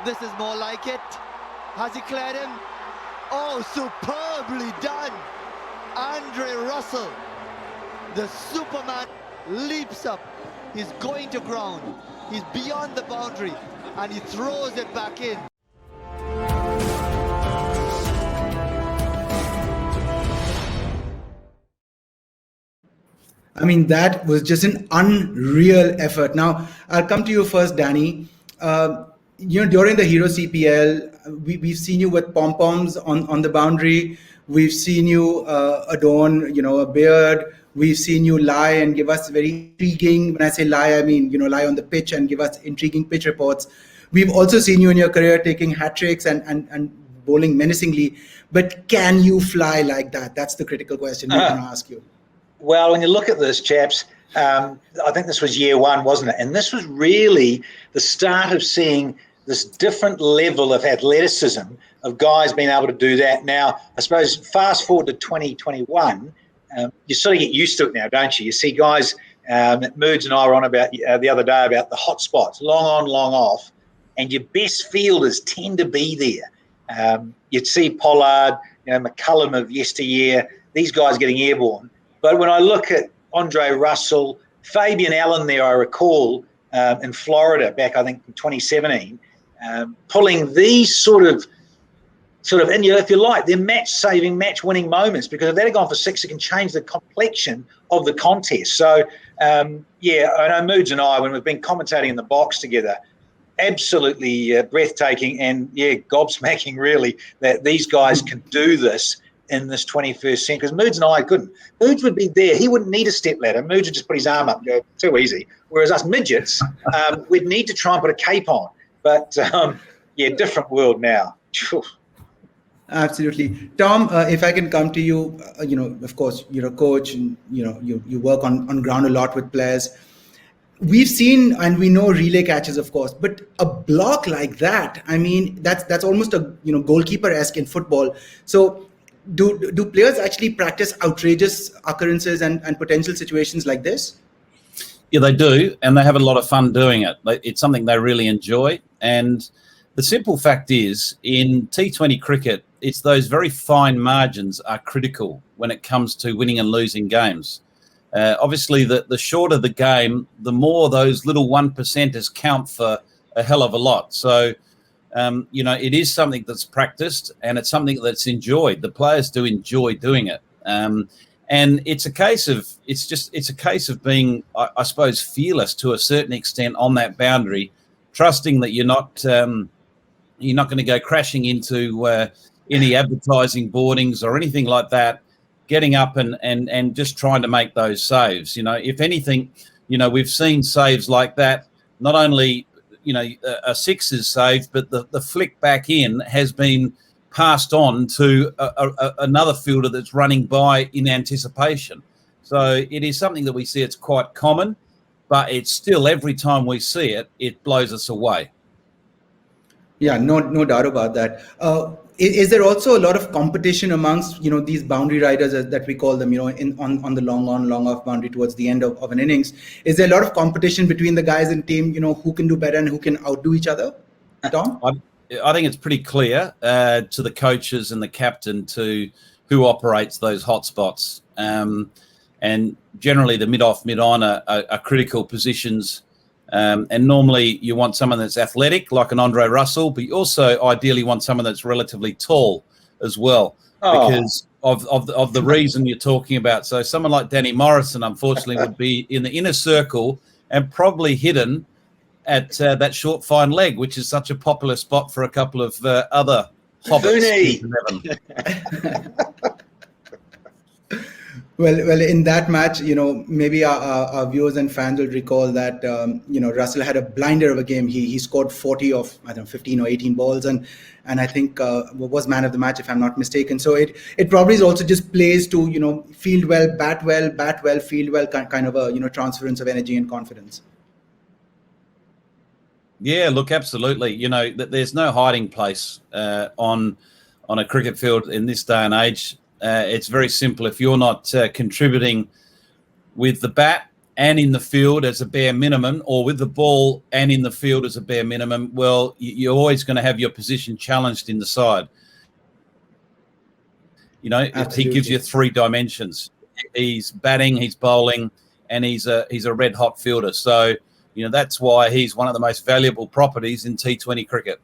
This is more like it. Has he cleared him? Oh, superbly done. Andre Russell, the Superman, leaps up. He's going to ground. He's beyond the boundary and he throws it back in. I mean, that was just an unreal effort. Now, I'll come to you first, Danny. During the Hero CPL, we've seen you with pom-poms on the boundary. We've seen you adorn, a beard. We've seen you lie and give us very intriguing, when I say lie, I mean, lie on the pitch and give us intriguing pitch reports. We've also seen you in your career taking hat tricks and bowling menacingly. But can you fly like that? That's the critical question we're going to ask you. Well, when you look at this, chaps, I think this was year one, wasn't it? And this was really the start of seeing this different level of athleticism of guys being able to do that. Now, I suppose fast forward to 2021, you sort of get used to it now, don't you? You see guys, Moods and I were on about the other day about the hot spots, long on, long off, and your best fielders tend to be there. You'd see Pollard, McCullum of yesteryear, these guys getting airborne. But when I look at Andre Russell, Fabian Allen there, I recall, in Florida back, I think, in 2017, pulling these sort of, and if you like, they're match-saving, match-winning moments, because if they'd have gone for six, it can change the complexion of the contest. So, I know Moods and I, when we've been commentating in the box together, absolutely breathtaking and, gobsmacking, really, that these guys can do this in this 21st century, because Moods and I couldn't. Moods would be there. He wouldn't need a step ladder. Moods would just put his arm up and go, too easy. Whereas us midgets, we'd need to try and put a cape on. But, different world now. Absolutely. Tom, if I can come to you, of course, you're a coach and, you work on ground a lot with players. We've seen and we know relay catches, of course, but a block like that, I mean, that's almost a, goalkeeper-esque in football. So, do players actually practice outrageous occurrences and potential situations like this? Yeah, they do, and they have a lot of fun doing it. It's something they really enjoy. And the simple fact is, in T20 cricket, it's those very fine margins are critical when it comes to winning and losing games. Obviously, the shorter the game, the more those little 1%ers count for a hell of a lot. So, it is something that's practiced and it's something that's enjoyed. The players do enjoy doing it. And it's a case of being, I suppose, fearless to a certain extent on that boundary, trusting that you're not going to go crashing into any advertising boardings or anything like that, getting up and just trying to make those saves. If anything, we've seen saves like that, not only a sixes saved, but the flick back in has been passed on to another fielder that's running by in anticipation. So it is something that we see. It's quite common, but it's still, every time we see it, it blows us away. Yeah, no doubt about that. Is there also a lot of competition amongst these boundary riders, that we call them, on the long on, long off boundary towards the end of an innings? Is there a lot of competition between the guys in team, who can do better and who can outdo each other? Tom? I think it's pretty clear to the coaches and the captain to who operates those hotspots. And generally the mid-off, mid-on are critical positions. And normally you want someone that's athletic, like an Andre Russell, but you also ideally want someone that's relatively tall as well, because of the reason you're talking about. So someone like Danny Morrison, unfortunately, would be in the inner circle and probably hidden at that short, fine leg, which is such a popular spot for a couple of other hobbits. Well, in that match, maybe our viewers and fans will recall that, Russell had a blinder of a game. He scored 40 of, 15 or 18 balls, and I think was man of the match, if I'm not mistaken. So it probably is also just plays to, field well, bat well, field well, kind of a, transference of energy and confidence. Yeah, look, absolutely. There's no hiding place on a cricket field in this day and age. It's very simple. If you're not contributing with the bat and in the field as a bare minimum, or with the ball and in the field as a bare minimum, well, you're always going to have your position challenged in the side. You know, he gives you 3 dimensions. He's batting, he's bowling, and he's a red hot fielder. So, you know, that's why he's one of the most valuable properties in T20 cricket.